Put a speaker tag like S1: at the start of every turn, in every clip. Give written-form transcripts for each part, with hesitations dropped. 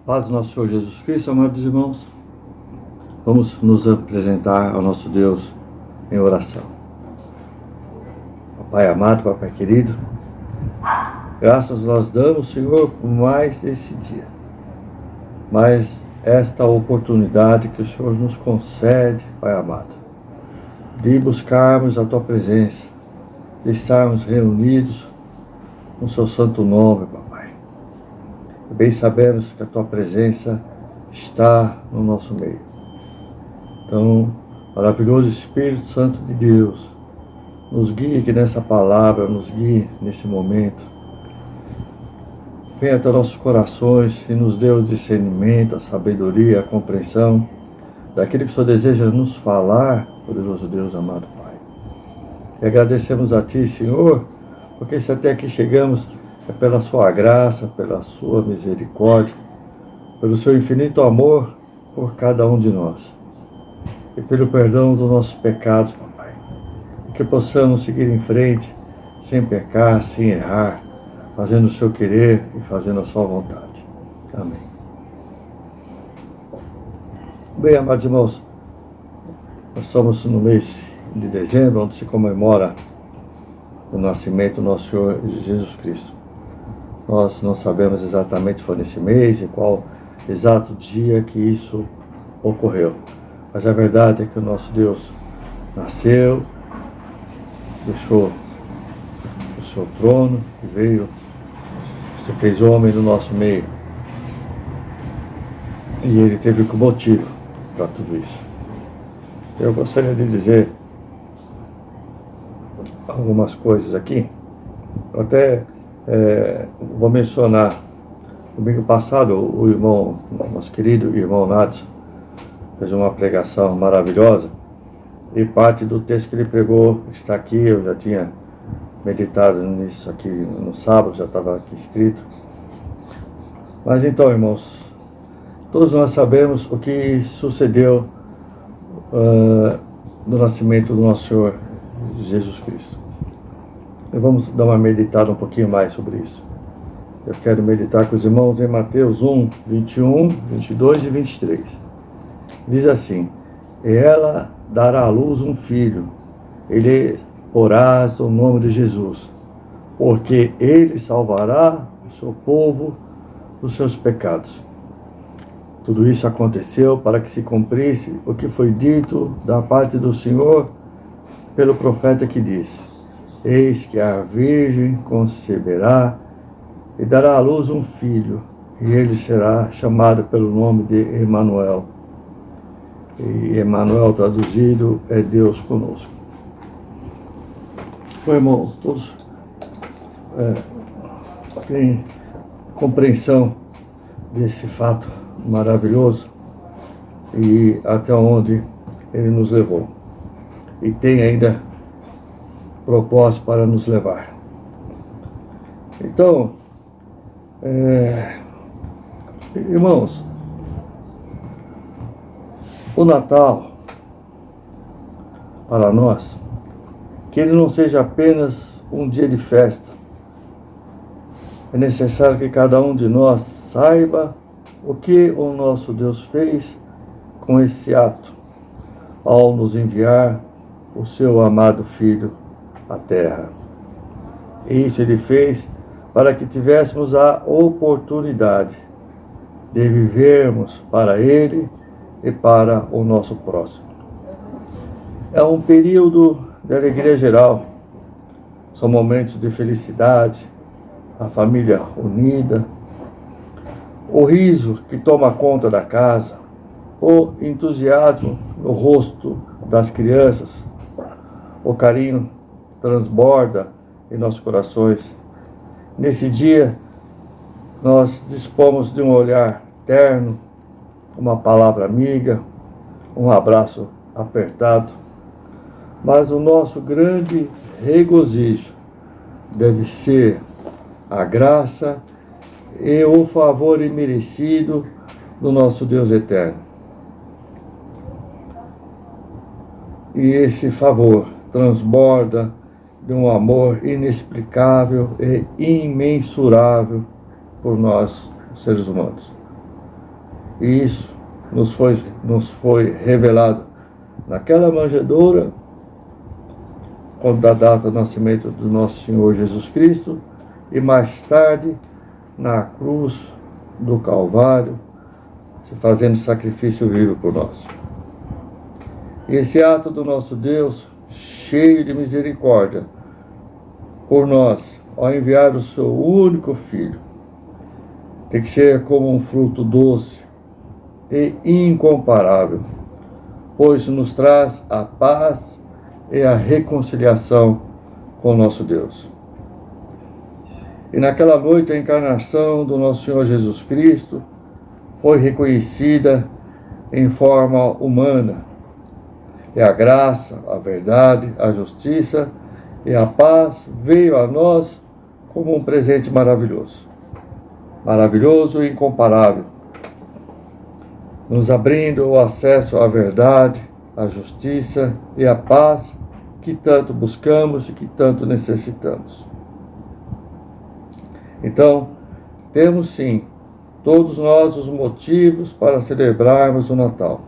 S1: Paz do nosso Senhor Jesus Cristo, amados irmãos, vamos nos apresentar ao nosso Deus em oração. Papai amado, Papai querido, graças nós damos, Senhor, por mais esse dia, mais esta oportunidade que o Senhor nos concede, Pai amado, de buscarmos a Tua presença, de estarmos reunidos no Seu santo nome, Papai. Bem sabemos que a Tua presença está no nosso meio. Então, maravilhoso Espírito Santo de Deus, nos guie aqui nessa palavra, nos guie nesse momento. Venha até nossos corações e nos dê o discernimento, a sabedoria, a compreensão daquilo que o Senhor deseja nos falar, poderoso Deus, amado Pai. E agradecemos a Ti, Senhor, porque se até aqui chegamos é pela Sua graça, pela Sua misericórdia, pelo Seu infinito amor por cada um de nós e pelo perdão dos nossos pecados, Papai. E que possamos seguir em frente, sem pecar, sem errar, fazendo o Seu querer e fazendo a Sua vontade. Amém. Bem, amados irmãos, nós estamos no mês de dezembro, onde se comemora o nascimento do nosso Senhor Jesus Cristo. Nós não sabemos exatamente se foi nesse mês e qual exato dia que isso ocorreu. Mas a verdade é que o nosso Deus nasceu, deixou o seu trono e veio, se fez homem no nosso meio. E Ele teve como motivo para tudo isso. Eu gostaria de dizer algumas coisas aqui. Eu até vou mencionar, domingo passado, o irmão, nosso querido irmão Nadson, fez uma pregação maravilhosa, e parte do texto que ele pregou está aqui. Eu já tinha meditado nisso aqui no sábado, já estava aqui escrito. Mas então, irmãos, todos nós sabemos o que sucedeu no nascimento do nosso Senhor Jesus Cristo. E vamos dar uma meditada um pouquinho mais sobre isso. Eu quero meditar com os irmãos em Mateus 1, 21, 22 e 23. Diz assim: e ela dará à luz um filho, ele porás o nome de Jesus, porque ele salvará o seu povo dos seus pecados. Tudo isso aconteceu para que se cumprisse o que foi dito da parte do Senhor pelo profeta que disse: eis que a virgem conceberá e dará à luz um filho, e ele será chamado pelo nome de Emanuel. E Emanuel traduzido é Deus conosco. Bom, irmão, todos têm compreensão desse fato maravilhoso e até onde ele nos levou. E tem ainda propósito para nos levar. Então, irmãos, o Natal, para nós, que ele não seja apenas um dia de festa. É necessário que cada um de nós saiba o que o nosso Deus fez com esse ato, ao nos enviar o seu amado Filho à Terra. E isso ele fez para que tivéssemos a oportunidade de vivermos para Ele e para o nosso próximo. É um período de alegria geral, são momentos de felicidade, a família unida, o riso que toma conta da casa, o entusiasmo no rosto das crianças, o carinho transborda em nossos corações. Nesse dia, nós dispomos de um olhar terno, uma palavra amiga, um abraço apertado. Mas o nosso grande regozijo deve ser a graça e o favor imerecido do nosso Deus eterno. E esse favor transborda de um amor inexplicável e imensurável por nós, os seres humanos. E isso nos foi revelado naquela manjedoura, quando da data do nascimento do nosso Senhor Jesus Cristo, e mais tarde na cruz do Calvário, se fazendo sacrifício vivo por nós. E esse ato do nosso Deus, cheio de misericórdia por nós, ao enviar o seu único Filho, tem que ser como um fruto doce e incomparável, pois nos traz a paz e a reconciliação com o nosso Deus. E naquela noite a encarnação do nosso Senhor Jesus Cristo foi reconhecida em forma humana. E a graça, a verdade, a justiça e a paz veio a nós como um presente maravilhoso. Maravilhoso e incomparável, nos abrindo o acesso à verdade, à justiça e à paz que tanto buscamos e que tanto necessitamos. Então, temos sim, todos nós os motivos para celebrarmos o Natal.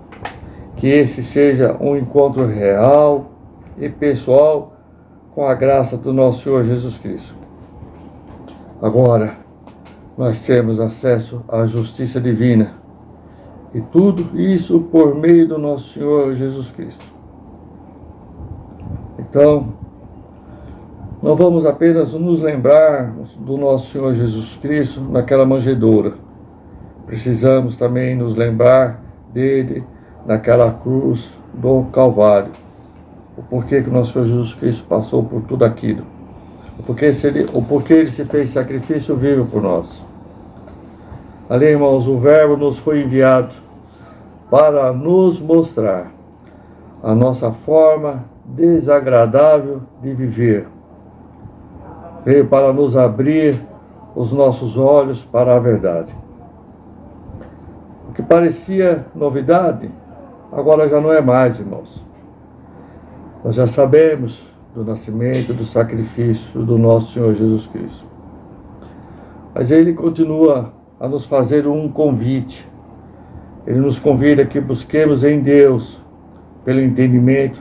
S1: Que esse seja um encontro real e pessoal com a graça do nosso Senhor Jesus Cristo. Agora, nós temos acesso à justiça divina. E tudo isso por meio do nosso Senhor Jesus Cristo. Então, não vamos apenas nos lembrar do nosso Senhor Jesus Cristo naquela manjedoura. Precisamos também nos lembrar dele naquela cruz do Calvário. O porquê que o nosso Senhor Jesus Cristo passou por tudo aquilo. O porquê ele se fez sacrifício vivo por nós. Ali, irmãos, o Verbo nos foi enviado para nos mostrar a nossa forma desagradável de viver. Veio para nos abrir os nossos olhos para a verdade. O que parecia novidade, agora já não é mais, irmãos. Nós já sabemos do nascimento, do sacrifício do nosso Senhor Jesus Cristo. Mas Ele continua a nos fazer um convite. Ele nos convida que busquemos em Deus, pelo entendimento,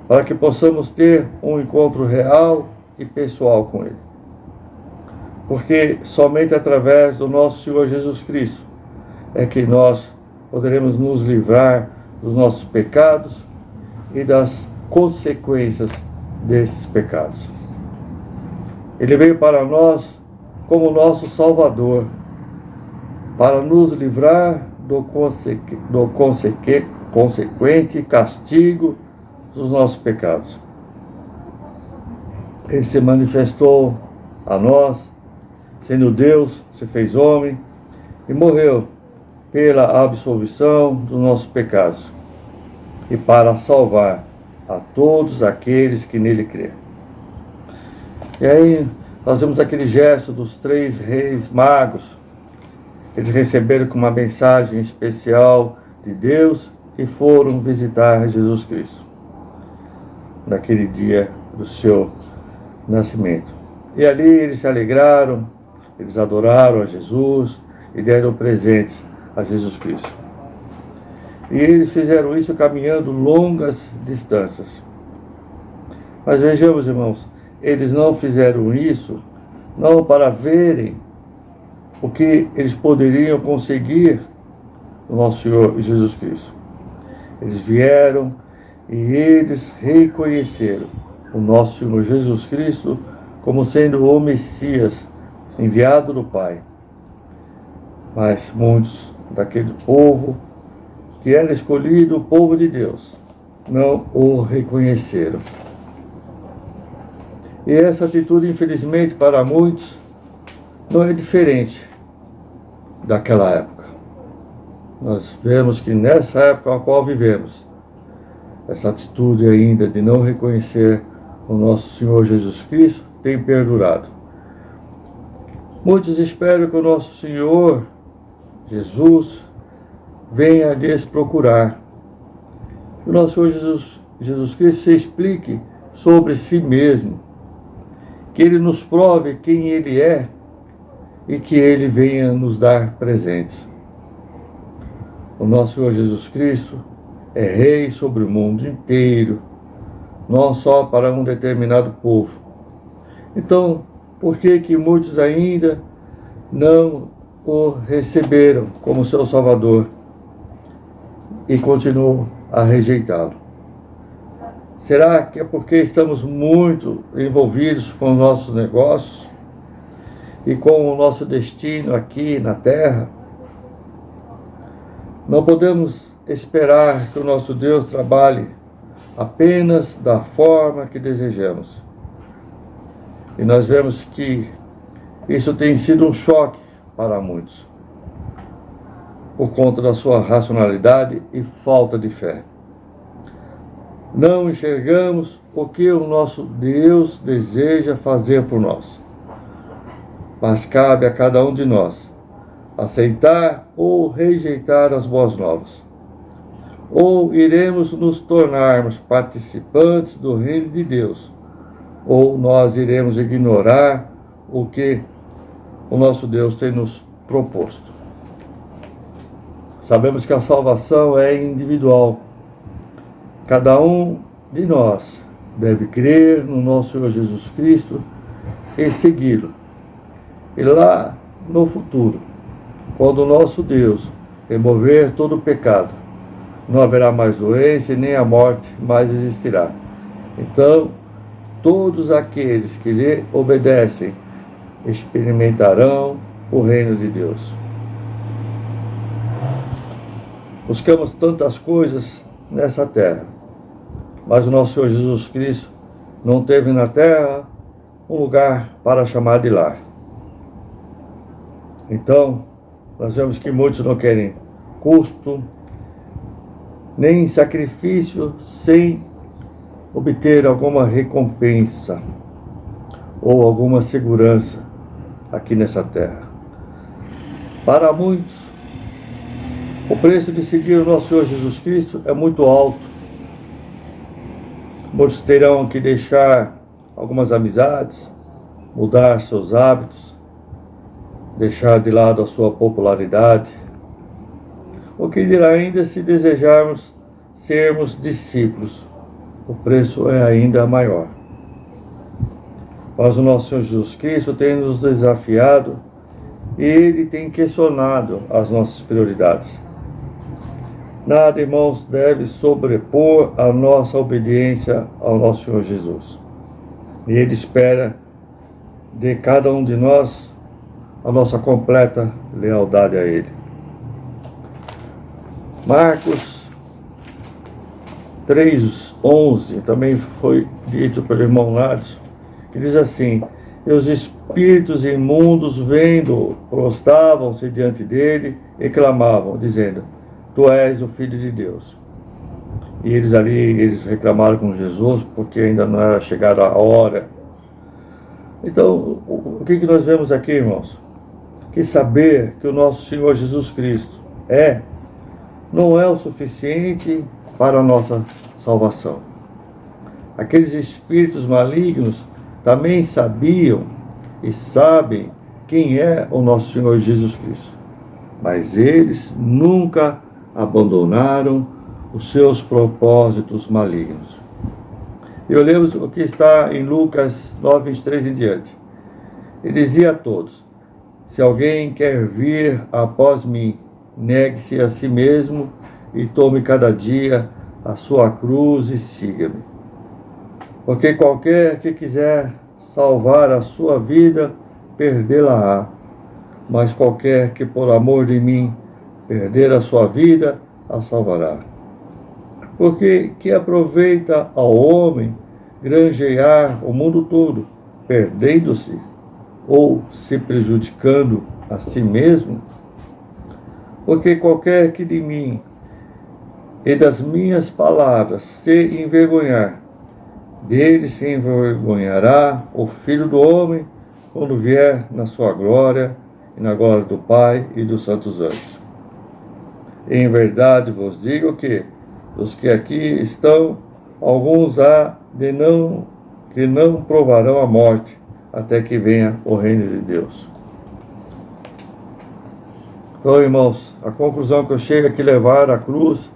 S1: para que possamos ter um encontro real e pessoal com Ele. Porque somente através do nosso Senhor Jesus Cristo é que nós poderemos nos livrar dos nossos pecados e das consequências desses pecados. Ele veio para nós como nosso Salvador, para nos livrar do consequente castigo dos nossos pecados. Ele se manifestou a nós, sendo Deus, se fez homem e morreu pela absolvição dos nossos pecados e para salvar a todos aqueles que nele crêem. E aí nós vemos aquele gesto dos 3 reis magos. Eles receberam com uma mensagem especial de Deus e foram visitar Jesus Cristo naquele dia do seu nascimento. E ali eles se alegraram, eles adoraram a Jesus e deram presentes a Jesus Cristo. E eles fizeram isso caminhando longas distâncias. Mas vejamos, irmãos, eles não fizeram isso não para verem o que eles poderiam conseguir no nosso Senhor Jesus Cristo. Eles vieram e eles reconheceram o nosso Senhor Jesus Cristo como sendo o Messias enviado do Pai. Mas muitos daquele povo que era escolhido, o povo de Deus, não o reconheceram. E essa atitude, infelizmente, para muitos, não é diferente daquela época. Nós vemos que nessa época a qual vivemos, essa atitude ainda de não reconhecer o nosso Senhor Jesus Cristo tem perdurado. Muitos esperam que o nosso Senhor Jesus venha lhes procurar. Que o nosso Senhor Jesus Cristo se explique sobre si mesmo, que Ele nos prove quem Ele é e que Ele venha nos dar presentes. O nosso Senhor Jesus Cristo é Rei sobre o mundo inteiro, não só para um determinado povo. Então, por que muitos ainda não o receberam como seu Salvador e continuam a rejeitá-lo? Será que é porque estamos muito envolvidos com os nossos negócios e com o nosso destino aqui na Terra? Não podemos esperar que o nosso Deus trabalhe apenas da forma que desejamos. E nós vemos que isso tem sido um choque para muitos, por conta da sua racionalidade e falta de fé. Não enxergamos o que o nosso Deus deseja fazer por nós. Mas cabe a cada um de nós aceitar ou rejeitar as boas novas. Ou iremos nos tornarmos participantes do reino de Deus, ou nós iremos ignorar o que o nosso Deus tem nos proposto. Sabemos que a salvação é individual. Cada um de nós deve crer no nosso Senhor Jesus Cristo e segui-lo. E lá no futuro, quando o nosso Deus remover todo o pecado, não haverá mais doença e nem a morte mais existirá. Então, todos aqueles que lhe obedecem experimentarão o reino de Deus. Buscamos tantas coisas nessa terra, mas o nosso Senhor Jesus Cristo não teve na terra um lugar para chamar de lar. Então, nós vemos que muitos não querem custo, nem sacrifício sem obter alguma recompensa ou alguma segurança aqui nessa terra. Para muitos, o preço de seguir o nosso Senhor Jesus Cristo é muito alto. Muitos terão que deixar algumas amizades, mudar seus hábitos, deixar de lado a sua popularidade. O que dirá ainda se desejarmos sermos discípulos? O preço é ainda maior. Mas o nosso Senhor Jesus Cristo tem nos desafiado e Ele tem questionado as nossas prioridades. Nada, irmãos, deve sobrepor a nossa obediência ao nosso Senhor Jesus. E Ele espera de cada um de nós a nossa completa lealdade a Ele. Marcos 3:11 também foi dito pelo irmão Nádio, que diz assim: e os espíritos imundos, vendo, prostravam-se diante dele e clamavam, dizendo: Tu és o Filho de Deus. E eles reclamaram com Jesus, porque ainda não era chegada a hora. Então, o que nós vemos aqui, irmãos? Que saber que o nosso Senhor Jesus Cristo não é o suficiente para a nossa salvação. Aqueles espíritos malignos também sabiam e sabem quem é o nosso Senhor Jesus Cristo. Mas eles nunca abandonaram os seus propósitos malignos. E olhemos o que está em Lucas 9:23 em diante. Ele dizia a todos: se alguém quer vir após mim, negue-se a si mesmo e tome cada dia a sua cruz e siga-me. Porque qualquer que quiser salvar a sua vida, perdê-la-á. Mas qualquer que por amor de mim perder a sua vida, a salvará. Porque que aproveita ao homem granjear o mundo todo, perdendo-se ou se prejudicando a si mesmo? Porque qualquer que de mim e das minhas palavras se envergonhar, dele se envergonhará o Filho do Homem, quando vier na sua glória e na glória do Pai e dos santos anjos. Em verdade vos digo que, dos que aqui estão, alguns há que não provarão a morte, até que venha o reino de Deus. Então, irmãos, a conclusão que eu chego é que levar a cruz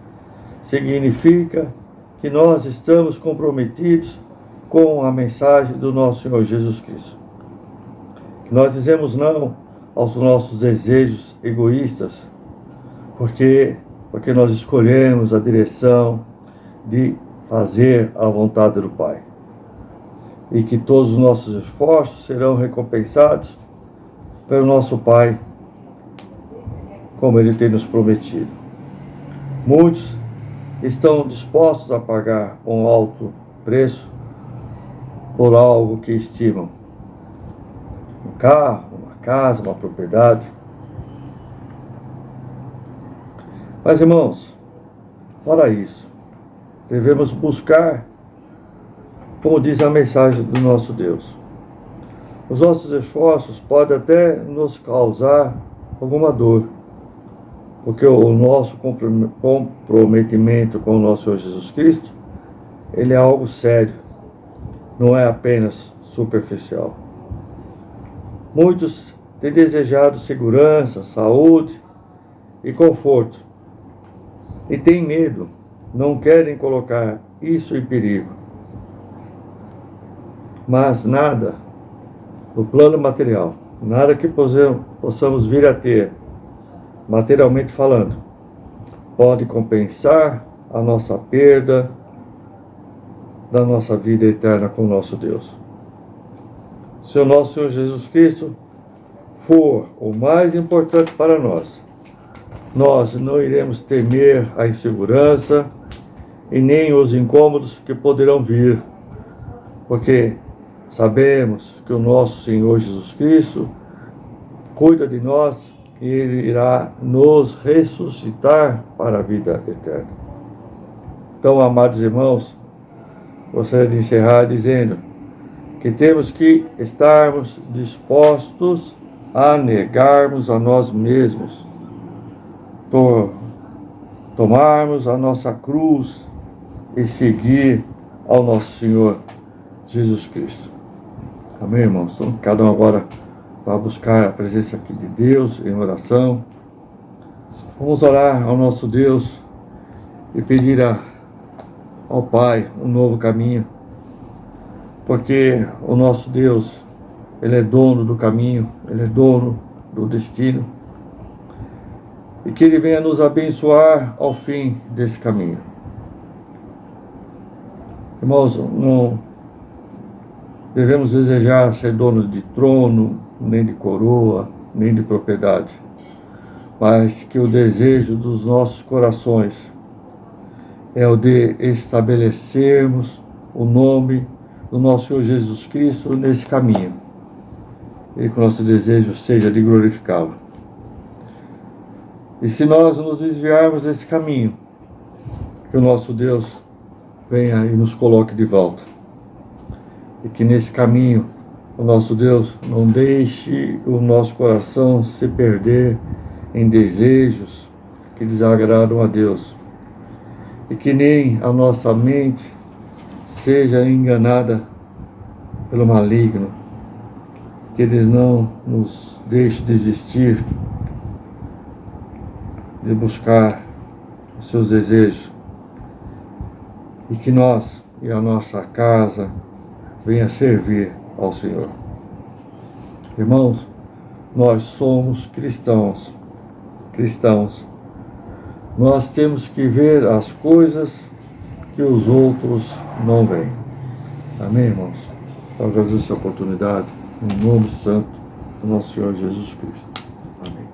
S1: significa que nós estamos comprometidos com a mensagem do nosso Senhor Jesus Cristo. Que nós dizemos não aos nossos desejos egoístas, porque nós escolhemos a direção de fazer a vontade do Pai. E que todos os nossos esforços serão recompensados pelo nosso Pai, como Ele tem nos prometido. Muitos estão dispostos a pagar um alto preço por algo que estimam. Um carro, uma casa, uma propriedade. Mas, irmãos, fora isso, devemos buscar, como diz a mensagem do nosso Deus. Os nossos esforços podem até nos causar alguma dor, porque o nosso comprometimento com o nosso Senhor Jesus Cristo, ele é algo sério, não é apenas superficial. Muitos têm desejado segurança, saúde e conforto, e têm medo, não querem colocar isso em perigo. Mas nada no plano material, nada que possamos vir a ter, materialmente falando, pode compensar a nossa perda da nossa vida eterna com o nosso Deus. Se o nosso Senhor Jesus Cristo for o mais importante para nós, nós não iremos temer a insegurança e nem os incômodos que poderão vir, porque sabemos que o nosso Senhor Jesus Cristo cuida de nós e Ele irá nos ressuscitar para a vida eterna. Então, amados irmãos, gostaria de encerrar dizendo que temos que estarmos dispostos a negarmos a nós mesmos, tomarmos a nossa cruz e seguir ao nosso Senhor Jesus Cristo. Amém, irmãos? Então, cada um agora vai buscar a presença aqui de Deus em oração. Vamos orar ao nosso Deus e pedir ao Pai um novo caminho, porque o nosso Deus, Ele é dono do caminho, Ele é dono do destino, e que Ele venha nos abençoar ao fim desse caminho. Irmãos, não devemos desejar ser dono de trono, nem de coroa, nem de propriedade, mas que o desejo dos nossos corações é o de estabelecermos o nome do nosso Senhor Jesus Cristo nesse caminho, e que o nosso desejo seja de glorificá-lo. E se nós nos desviarmos desse caminho, que o nosso Deus venha e nos coloque de volta, e que nesse caminho o nosso Deus não deixe o nosso coração se perder em desejos que desagradam a Deus, e que nem a nossa mente seja enganada pelo maligno, que Ele não nos deixe desistir de buscar os seus desejos, e que nós e a nossa casa venha servir ao Senhor. Irmãos, nós somos cristãos. Nós temos que ver as coisas que os outros não veem. Amém, irmãos? Eu agradeço a oportunidade, em nome santo do nosso Senhor Jesus Cristo. Amém.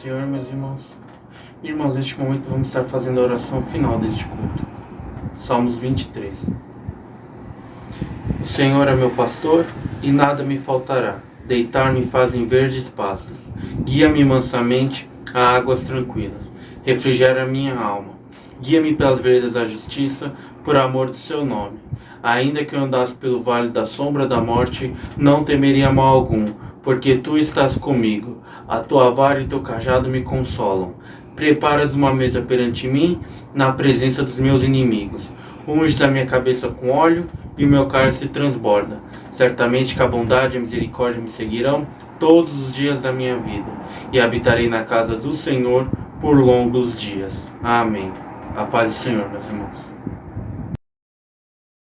S2: Senhor, meus irmãos. Irmãos, neste momento vamos estar fazendo a oração final deste culto. Salmos 23. O Senhor é meu pastor e nada me faltará. Deitar-me faz em verdes pastos. Guia-me mansamente a águas tranquilas. Refrigera minha alma. Guia-me pelas veredas da justiça, por amor do seu nome. Ainda que eu andasse pelo vale da sombra da morte, não temeria mal algum, porque tu estás comigo. A tua vara e teu cajado me consolam. Preparas uma mesa perante mim, na presença dos meus inimigos. Unges a minha cabeça com óleo, e o meu cálice transborda. Certamente que a bondade e a misericórdia me seguirão todos os dias da minha vida, e habitarei na casa do Senhor por longos dias. Amém. A paz do Senhor, meus irmãos.